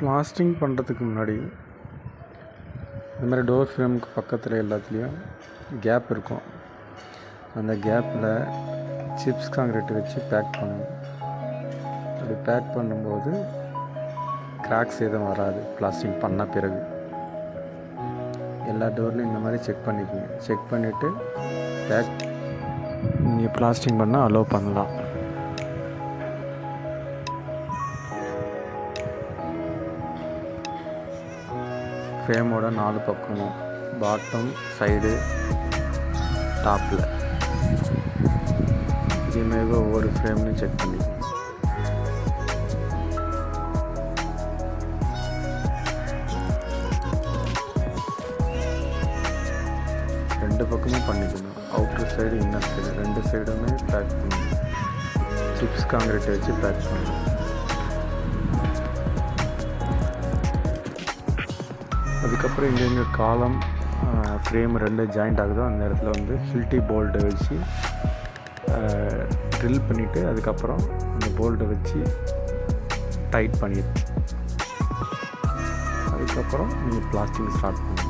Blasting பண்ணுறதுக்கு முன்னாடி இந்த மாதிரி டோர் ஃப்ரேமுக்கு பக்கத்தில் எல்லாத்துலேயும் கேப் இருக்கும். அந்த கேப்பில் சிப்ஸ் காங்கிரீட் வச்சு பேக் பண்ணணும். அப்படி பேக் பண்ணும்போது கிராக்ஸ் எதுவும் வராது. பிளாஸ்டிங் பண்ண பிறகு எல்லா டோர்லையும் இந்த மாதிரி செக் பண்ணிக்கோங்க. செக் பண்ணிவிட்டு பேக் நீங்கள் பிளாஸ்டிங் பண்ணால் அலோவ் பண்ணலாம். ஃப்ரேமோட 4 பக்கமும் பாட்டம், சைடு, டாப்பில் இதேமாரி ஒவ்வொரு ஃப்ரேம்லையும் செக் பண்ணிக்கணும். ரெண்டு பக்கமும் பண்ணிக்கணும். அவுட்டர் சைடு, இன்னர் சைடு ரெண்டு சைடுமே பேக் பண்ணணும். சிப்ஸ் காங்கிரீட் வச்சு பேக் பண்ணணும். அதுக்கப்புறம் எங்கெங்கே காலம் ஃப்ரேம் ரெண்டு ஜாயிண்ட் ஆகுதோ அந்த இடத்துல வந்து ஃபில்ட்டி போல்ட்டை வச்சு ட்ரில் பண்ணிவிட்டு அதுக்கப்புறம் அந்த போல்ட்டை வச்சு டைட் பண்ணிடுங்க. அதுக்கப்புறம் நீங்கள் பிளாஸ்டிக் ஸ்டார்ட் பண்ணுங்கள்.